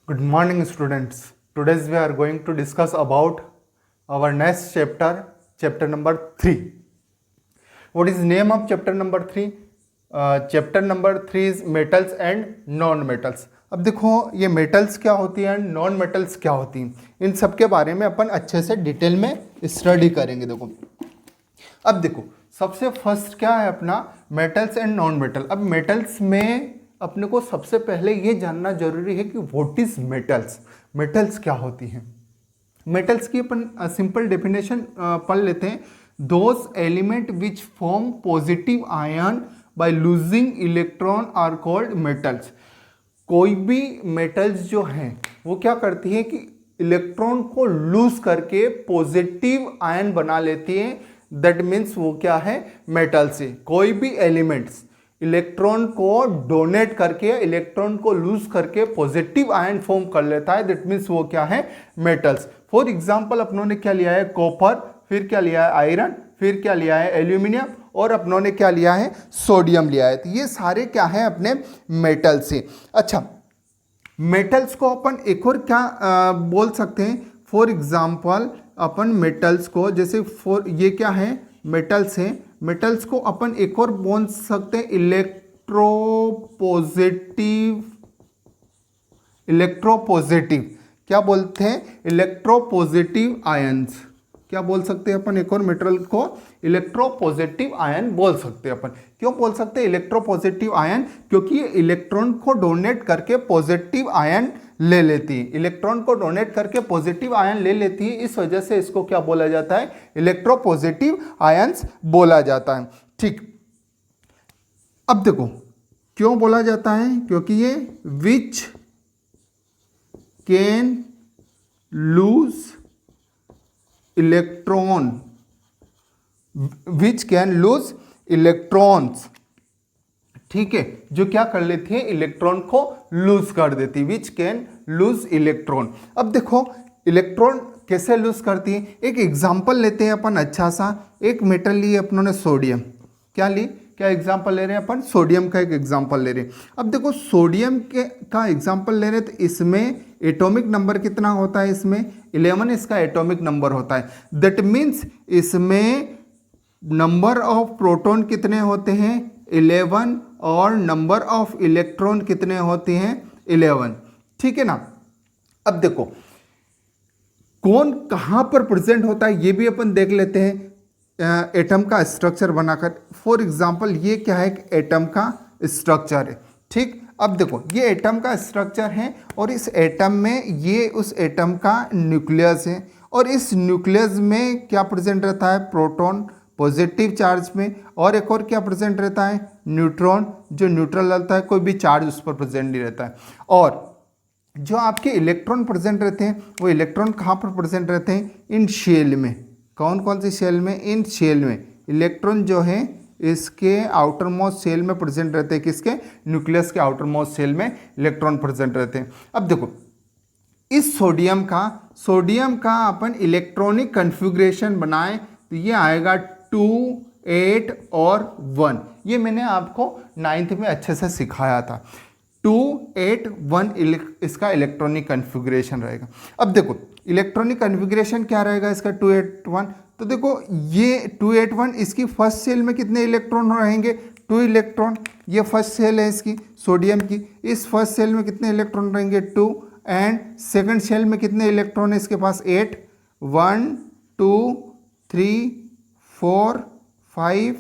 Good morning, students. Today we are going to discuss about our next chapter, chapter number 3. What is the name of chapter number 3? Chapter number 3 is metals and non-metals. अब देखो ये metals क्या होती हैं, non metals क्या होती हैं, इन सब के बारे में अपन अच्छे से डिटेल में स्टडी करेंगे। देखो अब देखो सबसे फर्स्ट क्या है अपना मेटल्स एंड नॉन मेटल। अब मेटल्स में अपने को सबसे पहले ये जानना जरूरी है कि व्हाट इज मेटल्स, मेटल्स क्या होती हैं। मेटल्स की अपन सिंपल डेफिनेशन पढ़ लेते हैं। Those element which form positive ion by losing electron are called metals. कोई भी मेटल्स जो हैं वो क्या करती है कि इलेक्ट्रॉन को लूज करके पॉजिटिव आयन बना लेती है। दैट मीन्स वो क्या है, मेटल से। कोई भी एलिमेंट्स इलेक्ट्रॉन को डोनेट करके, इलेक्ट्रॉन को लूज करके पॉजिटिव आयन फॉर्म कर लेता है। दैट मीन्स वो क्या है, मेटल्स। फॉर एग्जांपल अपनों ने क्या लिया है, कॉपर, फिर क्या लिया है, आयरन, फिर क्या लिया है, एल्यूमिनियम, और अपनों ने क्या लिया है, सोडियम लिया है। तो ये सारे क्या है, अपने मेटल से। अच्छा, मेटल्स को अपन एक और क्या बोल सकते हैं। फॉर एग्जांपल अपन मेटल्स को, जैसे ये क्या है, मेटल्स हैं। मेटल्स को अपन एक और बोल सकते हैं इलेक्ट्रोपॉजिटिव। क्या बोलते हैं, इलेक्ट्रोपॉजिटिव आयंस। क्या बोल सकते हैं अपन एक और मेटल को, इलेक्ट्रोपॉजिटिव आयन बोल सकते हैं अपन। क्यों बोल सकते हैं इलेक्ट्रोपॉजिटिव आयन, क्योंकि ये इलेक्ट्रॉन को डोनेट करके पॉजिटिव आयन ले लेती है। इलेक्ट्रॉन को डोनेट करके पॉजिटिव आयन ले लेती है, इस वजह से इसको क्या बोला जाता है, इलेक्ट्रोपॉजिटिव आयंस बोला जाता है। ठीक, अब देखो क्यों बोला जाता है, क्योंकि ये which can lose electron, which can lose electrons. ठीक है, जो क्या कर लेती है, इलेक्ट्रॉन को लूज कर देती है, विच कैन लूज इलेक्ट्रॉन। अब देखो इलेक्ट्रॉन कैसे लूज करती है, एक एग्जांपल लेते हैं अपन अच्छा सा। एक मेटल ली अपनों ने, सोडियम। क्या ली, क्या एग्जांपल ले रहे हैं अपन, सोडियम का एक एग्जांपल ले रहे हैं। अब देखो सोडियम का एग्जांपल ले रहे हैं, तो इसमें एटॉमिक नंबर कितना होता है, इसमें 11 इसका एटॉमिक नंबर होता है। दैट मीन्स इसमें नंबर ऑफ प्रोटॉन कितने होते हैं, 11, और नंबर ऑफ इलेक्ट्रॉन कितने होते हैं, 11। ठीक है ना। अब देखो कौन कहां पर प्रेजेंट होता है, ये भी अपन देख लेते हैं एटम का स्ट्रक्चर बनाकर। फॉर एग्जांपल ये क्या है, एटम का स्ट्रक्चर है। ठीक, अब देखो ये एटम का स्ट्रक्चर है, और इस एटम में ये उस एटम का न्यूक्लियस है, और इस न्यूक्लियस में क्या प्रेजेंट रहता है, प्रोटॉन पॉजिटिव चार्ज में, और एक और क्या प्रेजेंट रहता है, न्यूट्रॉन जो न्यूट्रल रहता है, कोई भी चार्ज उस पर प्रेजेंट नहीं रहता है। और जो आपके इलेक्ट्रॉन प्रेजेंट रहते हैं, वो इलेक्ट्रॉन कहाँ पर प्रेजेंट रहते हैं, इन शेल में। कौन कौन सी शेल में, इन शेल में। इलेक्ट्रॉन जो है इसके आउटर मोस्ट सेल में प्रेजेंट रहते हैं, किसके, न्यूक्लियस के आउटर मोस्ट सेल में इलेक्ट्रॉन प्रेजेंट रहते हैं। अब देखो इस सोडियम का अपन इलेक्ट्रॉनिक कन्फिग्रेशन बनाएं तो ये आएगा 2, 8 और 1। ये मैंने आपको 9th में अच्छे से सिखाया था। 2, 8, 1 इसका इलेक्ट्रॉनिक कन्फिग्रेशन रहेगा। अब देखो इलेक्ट्रॉनिक कन्फिग्रेशन क्या रहेगा इसका, 2, 8, 1। तो देखो ये 2, 8, 1 इसकी फर्स्ट सेल में कितने इलेक्ट्रॉन रहेंगे, 2 इलेक्ट्रॉन। ये फर्स्ट सेल है इसकी सोडियम की, इस फर्स्ट सेल में कितने इलेक्ट्रॉन रहेंगे, 2। एंड सेकंड सेल में कितने इलेक्ट्रॉन है इसके पास, 8। 1, 2, 3, 4, 5,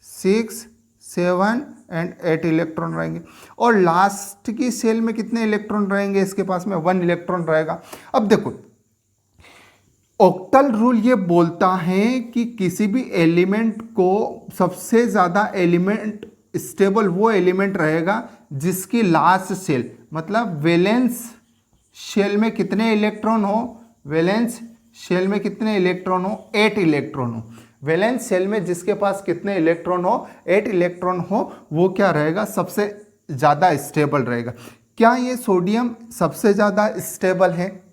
6, 7 एंड 8 इलेक्ट्रॉन रहेंगे। और लास्ट की सेल में कितने इलेक्ट्रॉन रहेंगे इसके पास में, 1 इलेक्ट्रॉन रहेगा। अब देखो ऑक्टल रूल ये बोलता है कि किसी भी एलिमेंट को सबसे ज़्यादा एलिमेंट स्टेबल वो एलिमेंट रहेगा जिसकी लास्ट सेल, मतलब वैलेंस शेल में कितने इलेक्ट्रॉन हो, वैलेंस शेल में कितने इलेक्ट्रॉन हो, 8 इलेक्ट्रॉन हो। वैलेंस शेल में जिसके पास कितने इलेक्ट्रॉन हो, 8 इलेक्ट्रॉन हो, वो क्या रहेगा, सबसे ज़्यादा स्टेबल रहेगा। क्या ये सोडियम सबसे ज़्यादा स्टेबल है,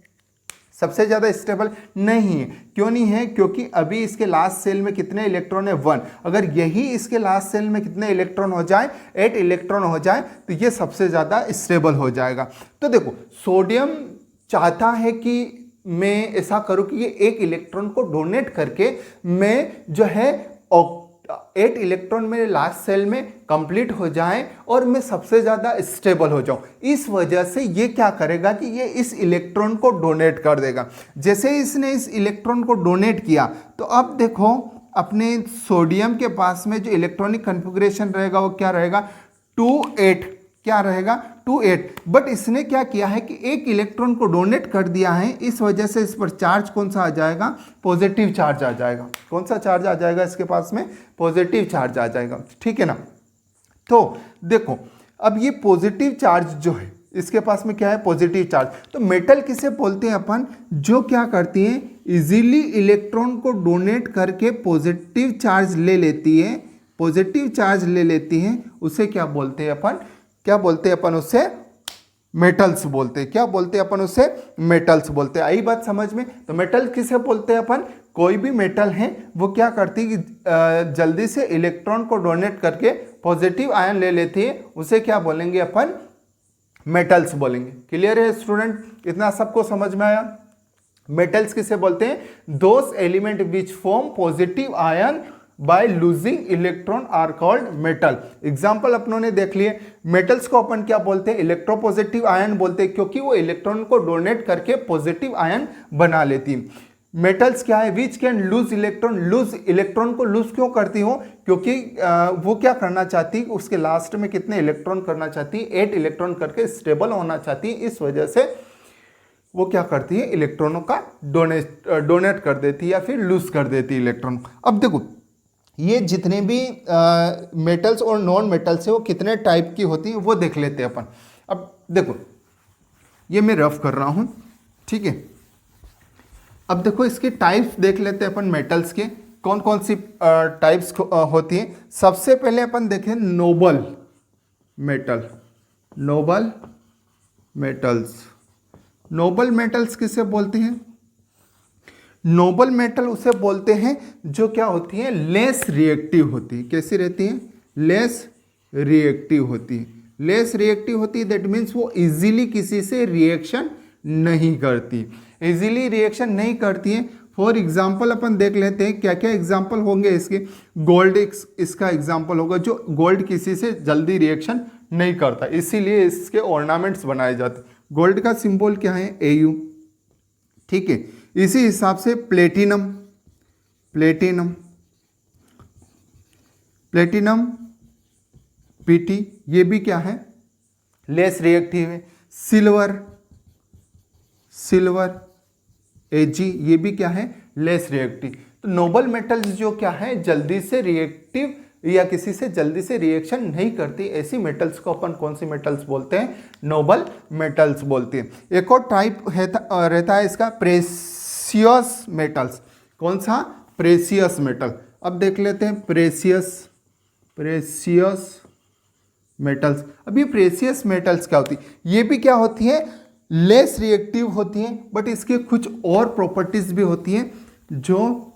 सबसे ज़्यादा स्टेबल नहीं है। क्यों नहीं है? क्योंकि अभी इसके लास्ट सेल में कितने इलेक्ट्रॉन है? 1। अगर यही इसके लास्ट सेल में कितने इलेक्ट्रॉन हो जाए? 8 इलेक्ट्रॉन हो जाए तो ये सबसे ज़्यादा स्टेबल हो जाएगा। तो देखो, सोडियम चाहता है कि मैं ऐसा करूं कि ये 1 इलेक्ट्रॉन को डोनेट करके मैं जो है 8 इलेक्ट्रॉन मेरे लास्ट सेल में कंप्लीट हो जाए और मैं सबसे ज़्यादा स्टेबल हो जाऊं। इस वजह से ये क्या करेगा कि ये इस इलेक्ट्रॉन को डोनेट कर देगा। जैसे ही इसने इस इलेक्ट्रॉन को डोनेट किया तो अब देखो अपने सोडियम के पास में जो इलेक्ट्रॉनिक कन्फिग्रेशन रहेगा वो क्या रहेगा? 2-8। क्या रहेगा? 2-8। बट इसने क्या किया है कि 1 इलेक्ट्रॉन को डोनेट कर दिया है, इस वजह से इस पर चार्ज कौन सा आ जाएगा? पॉजिटिव चार्ज आ जाएगा। कौन सा चार्ज आ जाएगा इसके पास में? पॉजिटिव चार्ज आ जाएगा। ठीक है ना? तो देखो अब ये पॉजिटिव चार्ज जो है इसके पास में क्या है? Positive charge. तो मेटल किसे बोलते हैं अपन? जो क्या करती है? इजीली इलेक्ट्रॉन को डोनेट करके पॉजिटिव चार्ज ले लेती है। पॉजिटिव चार्ज ले लेती है, उसे क्या बोलते हैं अपन? क्या बोलते हैं अपन उसे? मेटल्स बोलते हैं। क्या बोलते हैं अपन उसे? मेटल्स बोलते हैं। आई बात समझ में? तो मेटल किसे बोलते हैं अपन? कोई भी मेटल है वो क्या करती है कि जल्दी से इलेक्ट्रॉन को डोनेट करके पॉजिटिव आयन ले लेती है, उसे क्या बोलेंगे अपन? मेटल्स बोलेंगे। क्लियर है स्टूडेंट? इतना सबको समझ में आया? मेटल्स किसे बोलते हैं? Those element which form positive ion by losing electron are called metal. Example अपनों ने देख लिए। मेटल्स को अपन क्या बोलते हैं? इलेक्ट्रोपॉजिटिव आयन बोलते हैं, क्योंकि वो इलेक्ट्रॉन को डोनेट करके पॉजिटिव आयन बना लेती है। मेटल्स क्या है? Which can lose electron. Loose electron को लूज क्यों करती हो? क्योंकि वो क्या करना चाहती है? उसके लास्ट में कितने इलेक्ट्रॉन करना चाहती है? 8 इलेक्ट्रॉन करके स्टेबल होना चाहती है। इस वजह से वो क्या करती है? इलेक्ट्रॉनों का डोनेट कर देती है या फिर लूज कर देती है इलेक्ट्रॉन। अब देखो ये जितने भी मेटल्स और नॉन मेटल्स है वो कितने टाइप की होती है वो देख लेते हैं अपन। अब देखो ये मैं रफ कर रहा हूँ, ठीक है। अब देखो इसके टाइप्स देख लेते हैं अपन मेटल्स के, कौन कौन सी टाइप्स होती हैं। सबसे पहले अपन देखें Nobel metal. Noble metals. Noble metals किसे बोलते हैं? नोबल मेटल उसे बोलते हैं जो क्या होती है? लेस रिएक्टिव होती है। कैसी रहती है? लेस रिएक्टिव होती है। लेस रिएक्टिव होती है दैट मीन्स वो इजीली किसी से रिएक्शन नहीं करती। इजीली रिएक्शन नहीं करती है। फॉर एग्जाम्पल अपन देख लेते हैं क्या क्या एग्जाम्पल होंगे इसके। गोल्ड इसका एग्जाम्पल होगा, जो गोल्ड किसी से जल्दी रिएक्शन नहीं करता, इसीलिए इसके ऑर्नामेंट्स बनाए जाते। गोल्ड का सिंबल क्या है? AU। ठीक है, इसी हिसाब से प्लेटिनम। प्लेटिनम प्लेटिनम PT, ये भी क्या है? लेस रिएक्टिव है। सिल्वर सिल्वर AG, ये भी क्या है? Less reactive. तो नोबल मेटल्स जो क्या है? जल्दी से रिएक्टिव या किसी से जल्दी से रिएक्शन नहीं करती, ऐसी मेटल्स को अपन कौन सी मेटल्स बोलते हैं? नोबल मेटल्स बोलते हैं। एक और टाइप रहता है इसका प्रेशियस मेटल्स। कौन सा? Precious metal. अब देख लेते हैं प्रेशियस मेटल्स। अब ये प्रेशियस मेटल्स क्या होती है? ये भी क्या होती है? लेस रिएक्टिव होती हैं, बट इसके कुछ और प्रॉपर्टीज भी होती हैं जो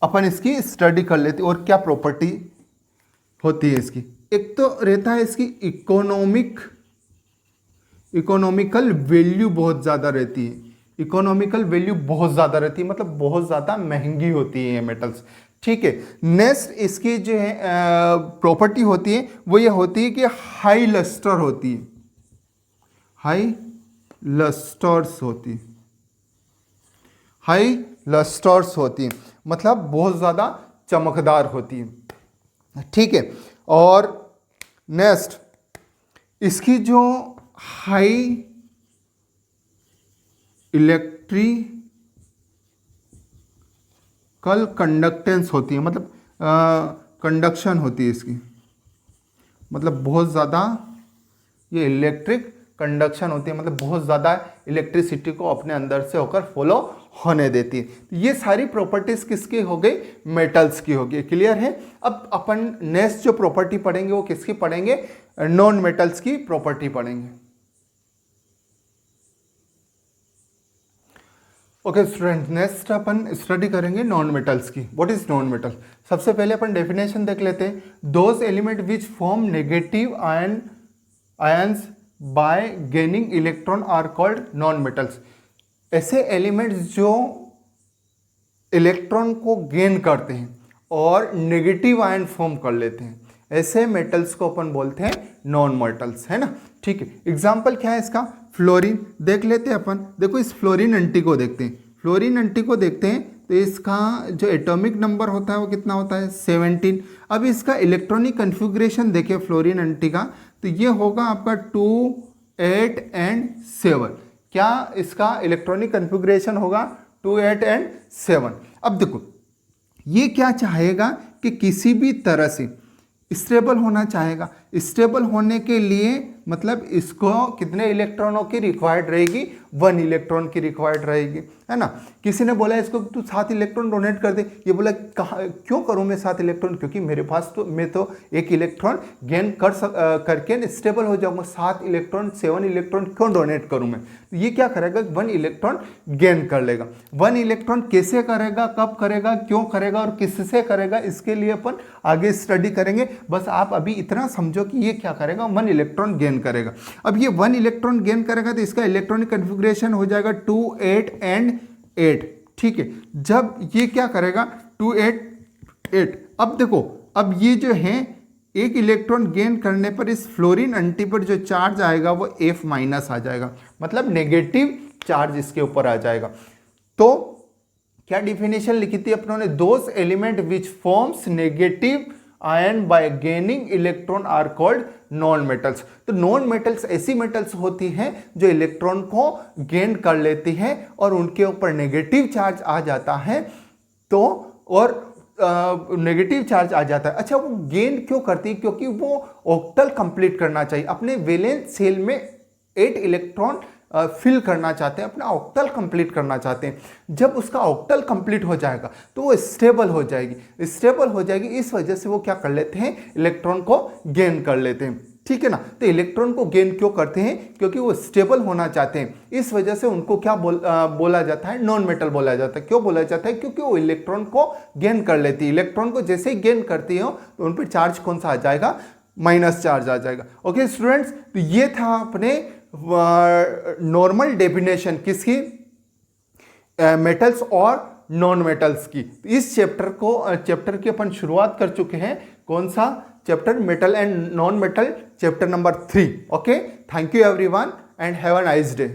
अपन इसकी स्टडी कर लेते हैं। और क्या प्रॉपर्टी होती है इसकी? एक तो रहता है इसकी इकोनॉमिकल वैल्यू बहुत ज़्यादा रहती है। इकोनॉमिकल वैल्यू बहुत ज़्यादा रहती है, मतलब बहुत ज़्यादा महंगी होती है ये मेटल्स। ठीक है। नेक्स्ट इसकी जो है प्रॉपर्टी होती है वो ये होती है कि हाई लस्टर होती है। हाई लस्टर्स होती है, मतलब बहुत ज़्यादा चमकदार होती है। ठीक है। और नेक्स्ट इसकी जो हाई इलेक्ट्रिकल कंडक्टेंस होती है, मतलब कंडक्शन होती है इसकी, मतलब बहुत ज़्यादा ये इलेक्ट्रिक कंडक्शन होती है, मतलब बहुत ज़्यादा इलेक्ट्रिसिटी को अपने अंदर से होकर फॉलो होने देती है। ये सारी प्रॉपर्टीज़ किसकी हो गई? मेटल्स की हो गई। क्लियर है। अब अपन नेक्स्ट जो प्रॉपर्टी पढ़ेंगे वो किसकी पढ़ेंगे? नॉन मेटल्स की प्रॉपर्टी पढ़ेंगे। ओके स्टूडेंट, नेक्स्ट अपन स्टडी करेंगे नॉन मेटल्स की। What is non metal? सबसे पहले अपन डेफिनेशन देख लेते हैं। Those element which form negative ions by gaining electron are called non metals. ऐसे एलिमेंट्स जो इलेक्ट्रॉन को गेन करते हैं और नेगेटिव आयन फॉर्म कर लेते हैं, ऐसे मेटल्स को अपन बोलते हैं नॉन मेटल्स, है ना। ठीक है, एग्जाम्पल क्या है इसका? फ्लोरीन देख लेते हैं अपन। देखो इस फ्लोरीन एंटी को देखते हैं। फ्लोरीन एंटी को देखते हैं तो इसका जो एटॉमिक नंबर होता है वो कितना होता है? 17। अब इसका इलेक्ट्रॉनिक कन्फिग्रेशन देखें फ्लोरीन एंटी का, तो ये होगा आपका 2, 8 एंड 7। क्या इसका इलेक्ट्रॉनिक कन्फिग्रेशन होगा? 2, 8 एंड 7। अब देखो ये क्या चाहेगा कि किसी भी तरह से स्टेबल होना चाहेगा। स्टेबल होने के लिए मतलब इसको कितने इलेक्ट्रॉनों की रिक्वायर्ड रहेगी? 1 इलेक्ट्रॉन की रिक्वायर्ड रहेगी, है ना। किसी ने बोला इसको तू 7 इलेक्ट्रॉन डोनेट कर दे। ये बोला कहाँ, क्यों करूं मैं 7 इलेक्ट्रॉन? क्योंकि मेरे पास तो मैं तो 1 इलेक्ट्रॉन गेन करके स्टेबल हो जाऊंगा। 7 इलेक्ट्रॉन 7 इलेक्ट्रॉन क्यों डोनेट करूं मैं? तो ये क्या करेगा? 1 इलेक्ट्रॉन गेन कर लेगा। 1 इलेक्ट्रॉन कैसे करेगा, कब करेगा, क्यों करेगा और किससे करेगा, इसके लिए अपन आगे स्टडी करेंगे। बस आप अभी इतना समझो कि ये क्या करेगा? 1 इलेक्ट्रॉन गेन करेगा। अब ये 1 इलेक्ट्रॉन गेन करेगा तो इसका इलेक्ट्रॉनिक कन्फिग्रेशन हो जाएगा 2, 8 एंड 8। ठीक है, जब ये क्या करेगा? 2, 8, 8। अब देखो, अब ये जो है 1 इलेक्ट्रॉन गेन करने पर इस फ्लोरीन एंटी पर जो चार्ज आएगा वो F- आ जाएगा, मतलब नेगेटिव चार्ज इसके ऊपर आ जाएगा। तो क्या डिफिनेशन लिखी थी अपनों ने? Those element which forms negative ion by gaining electron are called non metals. तो नॉन मेटल्स ऐसी मेटल्स होती हैं जो इलेक्ट्रॉन को गेन कर लेती हैं और उनके ऊपर नेगेटिव चार्ज आ जाता है। तो और नेगेटिव चार्ज आ जाता है। अच्छा, वो गेन क्यों करती है? क्योंकि वो ऑक्टल कंप्लीट करना चाहिए। अपने वैलेंस शेल में 8 इलेक्ट्रॉन फिल करना चाहते हैं, अपना ऑक्टल कंप्लीट करना चाहते हैं। जब उसका ऑक्टल कंप्लीट हो जाएगा तो वो स्टेबल हो जाएगी। स्टेबल हो जाएगी, इस वजह से वो क्या कर लेते हैं? इलेक्ट्रॉन को गेन कर लेते हैं। ठीक है ना। तो इलेक्ट्रॉन को गेन क्यों करते हैं? क्योंकि वो स्टेबल होना चाहते हैं। इस वजह से उनको क्या बोला जाता है? नॉन मेटल बोला जाता है। क्यों बोला जाता है? क्योंकि वो इलेक्ट्रॉन को गेन कर लेती है। इलेक्ट्रॉन को जैसे ही गेन करती हो तो उन पर चार्ज कौन सा आ जाएगा? माइनस चार्ज आ जाएगा। ओके स्टूडेंट्स, तो ये था अपने नॉर्मल डेफिनेशन किसकी? मेटल्स और नॉन मेटल्स की। इस चैप्टर की अपन शुरुआत कर चुके हैं। कौन सा chapter? Metal and non metal, chapter number 3। Okay, thank you everyone and have a nice day.